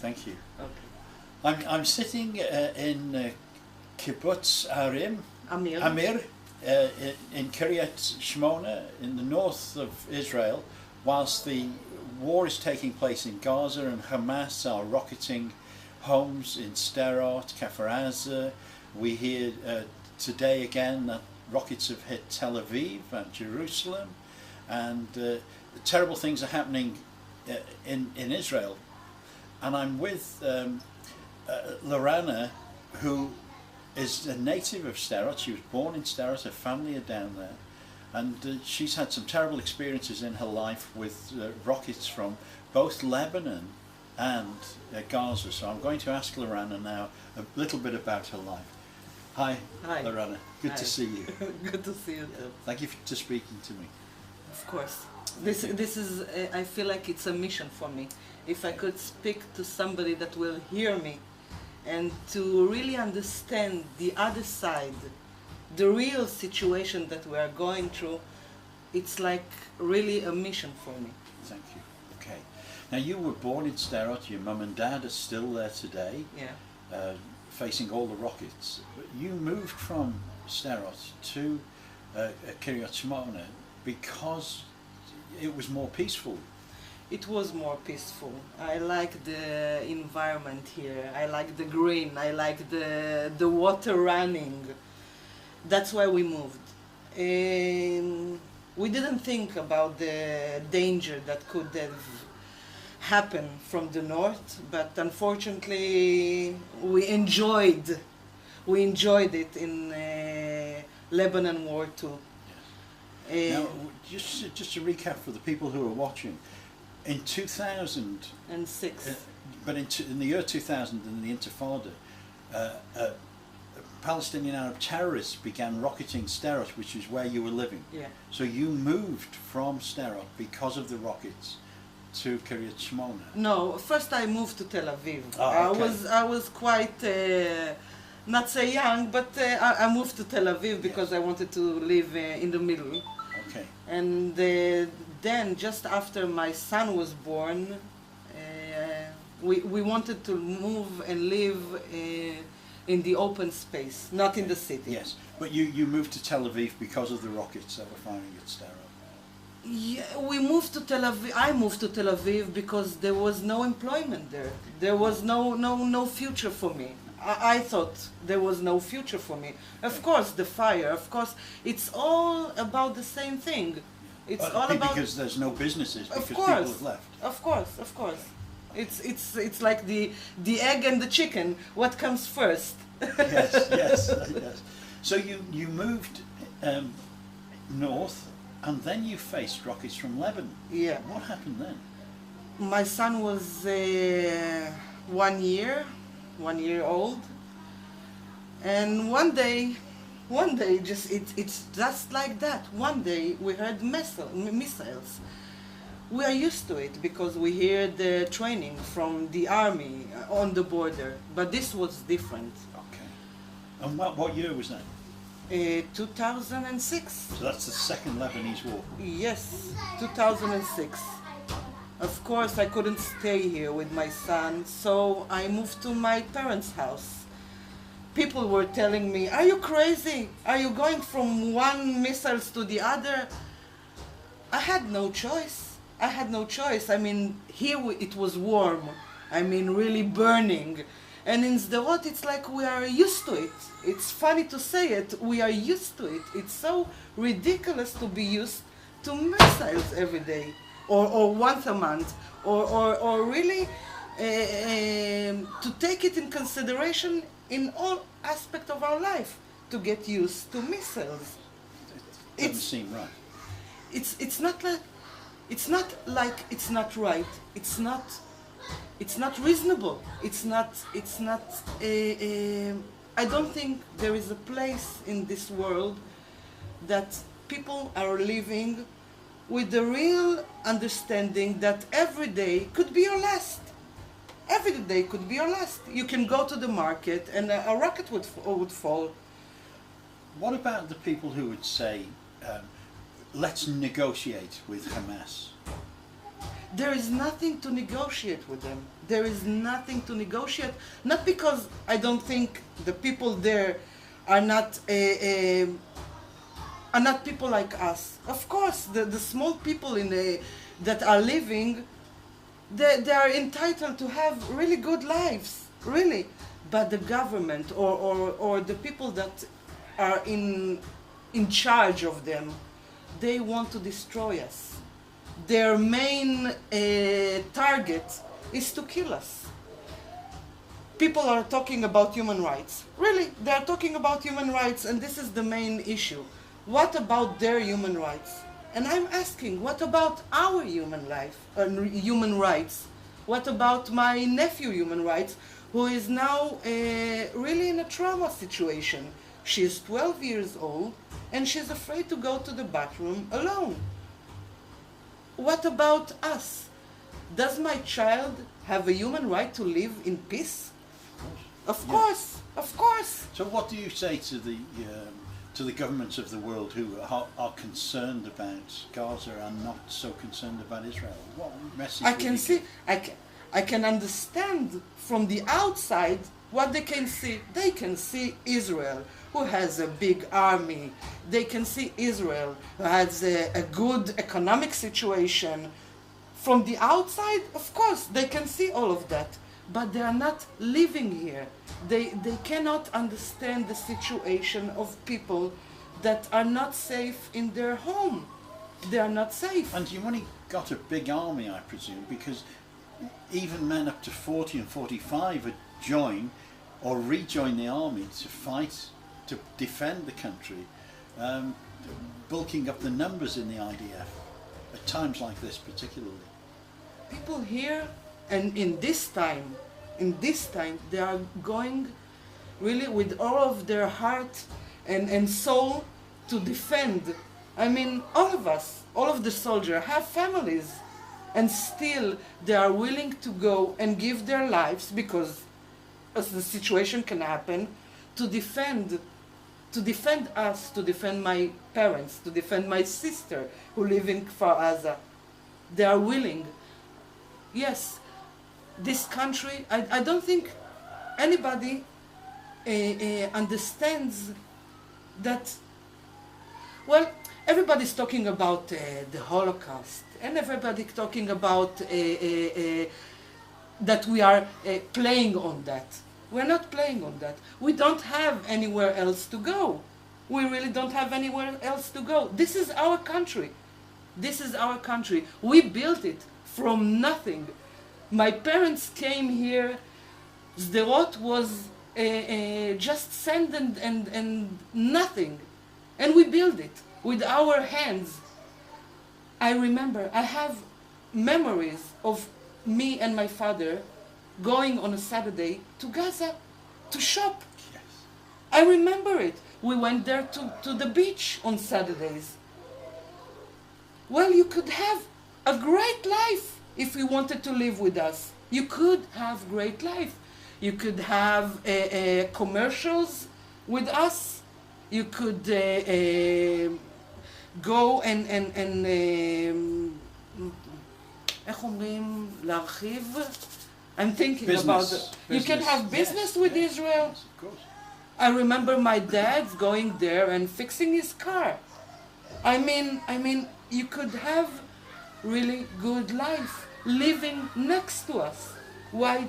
Thank you. Okay. I'm sitting in Kibbutz Amir. Amir in Kiryat Shmona in the north of Israel, whilst the war is taking place in Gaza and Hamas are rocketing homes in Sderot, Kfar Aza. We hear today again that rockets have hit Tel Aviv and Jerusalem, and terrible things are happening in Israel. And I'm with Lauranna, who is a native of Sderot. She was born in Sderot, her family are down there, and she's had some terrible experiences in her life with rockets from both Lebanon and Gaza. So I'm going to ask Lauranna now a little bit about her life. Hi, Hi. Lauranna. Good to see you. Good to see you too. Thank you for speaking to me. Of course. This is. I feel like it's a mission for me. If I could speak to somebody that will hear me, and to really understand the other side, the real situation that we are going through, it's like really a mission for me. Thank you. Okay. Now you were born in Sderot. Your mum and dad are still there today. Yeah. Facing all the rockets. But you moved from Sderot to Kiryat Shmona because it was more peaceful. It was more peaceful. I like the environment here. I like the green. I like the water running. That's why we moved. We didn't think about the danger that could have happened from the north, but unfortunately we enjoyed it in Lebanon War too. Now, just to recap for the people who are watching, in 2006, but in the year 2000, in the Intifada, Palestinian Arab terrorists began rocketing Sderot, which is where you were living. Yeah. So you moved from Sderot because of the rockets to Kiryat Shmona. No, first I moved to Tel Aviv. Oh, okay. I was quite not say young, but I moved to Tel Aviv because I wanted to live in the middle. Okay. And then, just after my son was born, we wanted to move and live in the open space, not in the city. Yes, but you moved to Tel Aviv because of the rockets that were firing at Sderot. Yeah, we moved to Tel Aviv. I moved to Tel Aviv because there was no employment there. There was no future for me. I thought there was no future for me. Of course, the fire. Of course, it's all about the same thing. It's all about because there's no businesses because people have left. Of course. It's like the egg and the chicken. What comes first? yes. So you moved north, and then you faced rockets from Lebanon. Yeah. What happened then? My son was 1 year old, and one day, it's just like that. One day we heard missiles. We are used to it because we hear the training from the army on the border, but this was different. Okay. And what year was that? 2006. So that's the second Lebanese war. Yes, 2006. Of course, I couldn't stay here with my son, so I moved to my parents' house. People were telling me, "Are you crazy? Are you going from one missiles to the other?" I had no choice. I mean, here it was warm. I mean, really burning. And in Sderot, it's like we are used to it. It's funny to say it, we are used to it. It's so ridiculous to be used to missiles every day, or once a month, or really to take it in consideration in all aspects of our life, to get used to missiles. It doesn't seem right. It's not like it's not right. It's not reasonable. I don't think there is a place in this world that people are living with the real understanding that every day could be your last. Every day could be your last. You can go to the market and a rocket would fall. What about the people who would say, let's negotiate with Hamas? There is nothing to negotiate with them. There is nothing to negotiate, not because I don't think the people there are not people like us. Of course, the small people that are living, they are entitled to have really good lives, really. But the government or the people that are in charge of them, they want to destroy us. Their main target is to kill us. People are talking about human rights. Really, they are talking about human rights, and this is the main issue. What about their human rights? And I'm asking, what about our human rights? What about my nephew human rights, who is now really in a trauma situation? She's 12 years old, and she's afraid to go to the bathroom alone. What about us? Does my child have a human right to live in peace? Of course, of course. So what do you say to the governments of the world who are concerned about Gaza and not so concerned about Israel? What message I can understand from the outside what they can see. They can see Israel, who has a big army. They can see Israel, who has a good economic situation. From the outside, of course, they can see all of that. But they are not living here. They cannot understand the situation of people that are not safe in their home. They are not safe. And you've only got a big army, I presume, because even men up to 40 and 45 would join or rejoin the army to fight, to defend the country, bulking up the numbers in the IDF at times like this particularly. People here, and in this time, they are going really with all of their heart and soul to defend. I mean, all of us, all of the soldiers have families, and still they are willing to go and give their lives, because as the situation can happen, to defend us, to defend my parents, to defend my sister who live in Kfar Aza. They are willing. Yes, this country, I don't think anybody understands that. Well, everybody's talking about the Holocaust, and everybody talking about that we are playing on that. We're not playing on that. We don't have anywhere else to go. We really don't have anywhere else to go. This is our country. This is our country. We built it from nothing. My parents came here. Sderot was just sand and nothing. And we built it with our hands. I remember, I have memories of me and my father going on a Saturday to Gaza to shop. Yes. I remember it. We went there to the beach on Saturdays. Well, you could have a great life if you wanted to live with us. You could have great life. You could have commercials with us. You could go and איך אומרים? להרחיב? I'm thinking about it. You can have business with Israel. Yes, of course. I remember my dad going there and fixing his car. I mean, you could have really good life living next to us. Why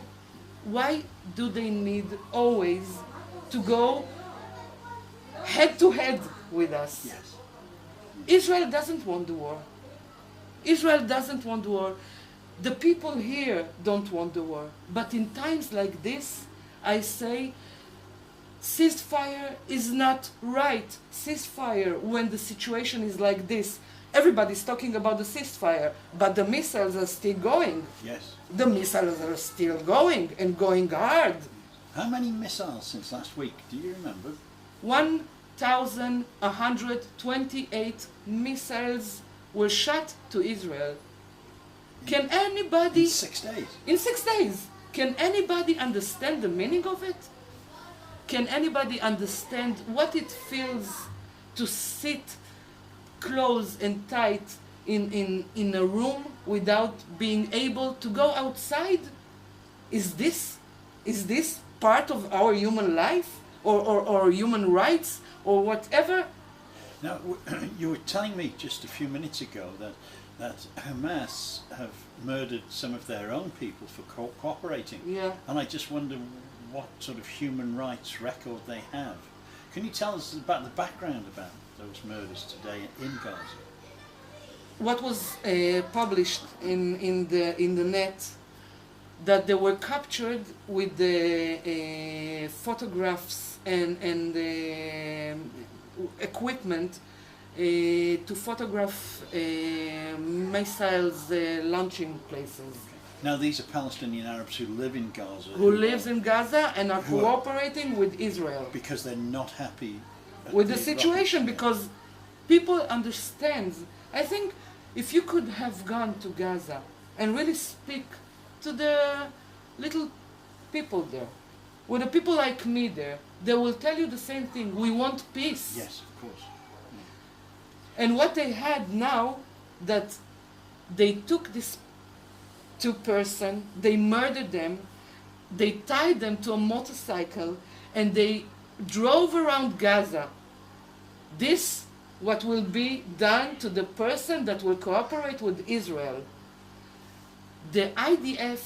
do they need always to go head to head with us? Yes. Israel doesn't want the war. Israel doesn't want the war. The people here don't want the war. But in times like this, I say, ceasefire is not right. Ceasefire, when the situation is like this, everybody's talking about the ceasefire, but the missiles are still going. Yes. The missiles are still going, and going hard. How many missiles since last week? Do you remember? 1,128 missiles were shot to Israel. Can anybody... In 6 days? In 6 days. Can anybody understand the meaning of it? Can anybody understand what it feels to sit close and tight in a room without being able to go outside? Is this part of our human life or human rights or whatever? Now, you were telling me just a few minutes ago that Hamas have murdered some of their own people for cooperating. Yeah. And I just wonder what sort of human rights record they have. Can you tell us about the background about those murders today in Gaza? What was published in the net, that they were captured with the photographs and equipment to photograph missiles launching places. Now these are Palestinian Arabs who live in Gaza. Who lives in Gaza and are cooperating with Israel. Because they're not happy with the situation, because people understand. I think if you could have gone to Gaza and really speak to the little people there, with the people like me there, they will tell you the same thing. We want peace. Yes, of course. And what they had now, that they took this two-person, they murdered them, they tied them to a motorcycle, and they drove around Gaza. This, what will be done to the person that will cooperate with Israel. The IDF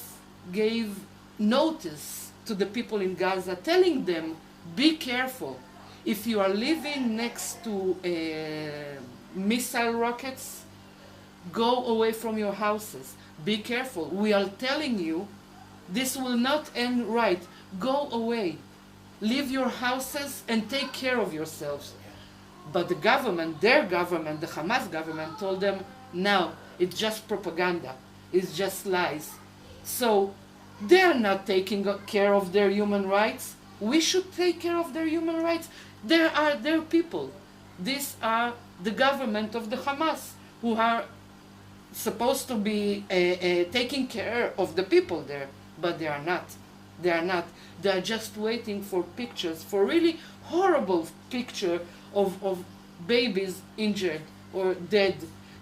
gave notice to the people in Gaza, telling them, be careful. If you are living next to missile rockets, go away from your houses. Be careful. We are telling you, this will not end right. Go away. Leave your houses and take care of yourselves. But the government, their government, the Hamas government, told them, no, it's just propaganda. It's just lies. So they're not taking care of their human rights. We should take care of their human rights. There are their people. These are the government of the Hamas, who are supposed to be taking care of the people there, but they are not. They are not. They are just waiting for pictures, for really horrible picture of babies injured or dead,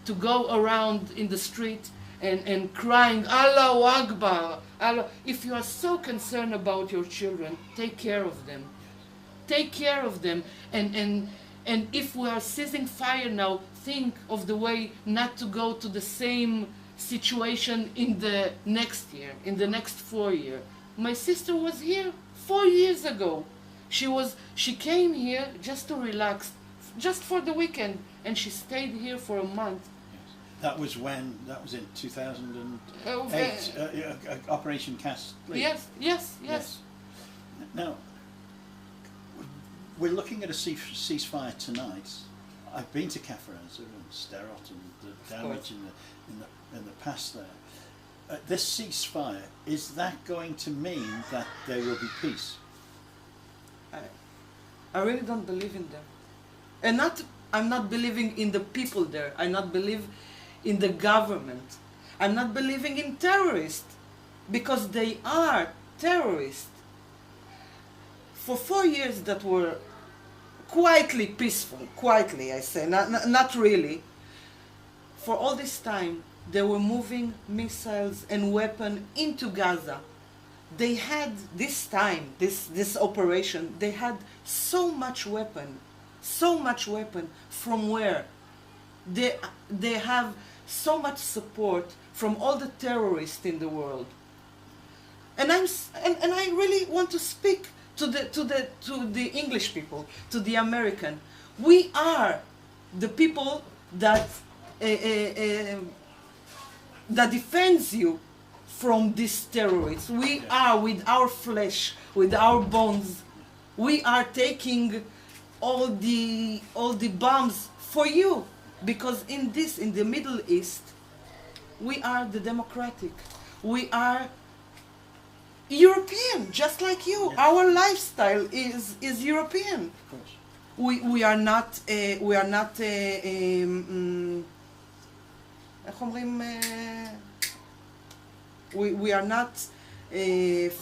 to go around in the street and crying, Allahu Akbar, Allah. If you are so concerned about your children, take care of them. Take care of them. And if we are ceasing fire now, think of the way not to go to the same situation in the next year, in the next 4 years. My sister was here 4 years ago. She came here just to relax, just for the weekend, and she stayed here for a month. That was when? That was in 2008. Operation Cast Leave. Yes. Now, we're looking at a ceasefire tonight. I've been to Kafr Aza and Sderot and the damage in the past there. This ceasefire, is that going to mean that there will be peace? I really don't believe in them. And I'm not believing in the people there. I not believe in the government. I'm not believing in terrorists, because they are terrorists. For 4 years that were quietly peaceful, quietly I say, not really. For all this time, they were moving missiles and weapons into Gaza. They had this time, this operation, they had so much weapon. From where? They have so much support from all the terrorists in the world. And I really want to speak to the English people, to the American. We are the people that defends you from these terrorists. We are, with our flesh, with our bones, we are taking all the bombs for you, because in the Middle East, we are the democratic. We are European, just like you. Yes. Our lifestyle is European. Of course. We are not we are not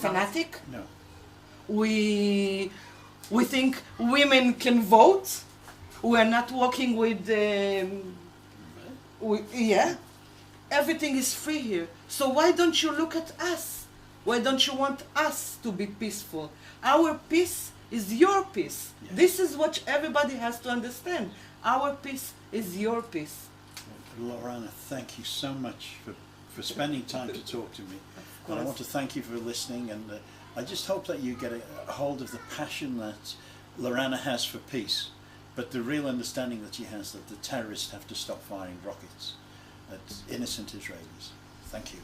fanatic. No. We think women can vote. We are not walking with Yeah, everything is free here. So why don't you look at us? Why don't you want us to be peaceful? Our peace is your peace. Yeah. This is what everybody has to understand. Our peace is your peace. Lauranna, thank you so much for spending time to talk to me. And I want to thank you for listening, and I just hope that you get a hold of the passion that Lauranna has for peace, but the real understanding that she has that the terrorists have to stop firing rockets at innocent Israelis. Thank you.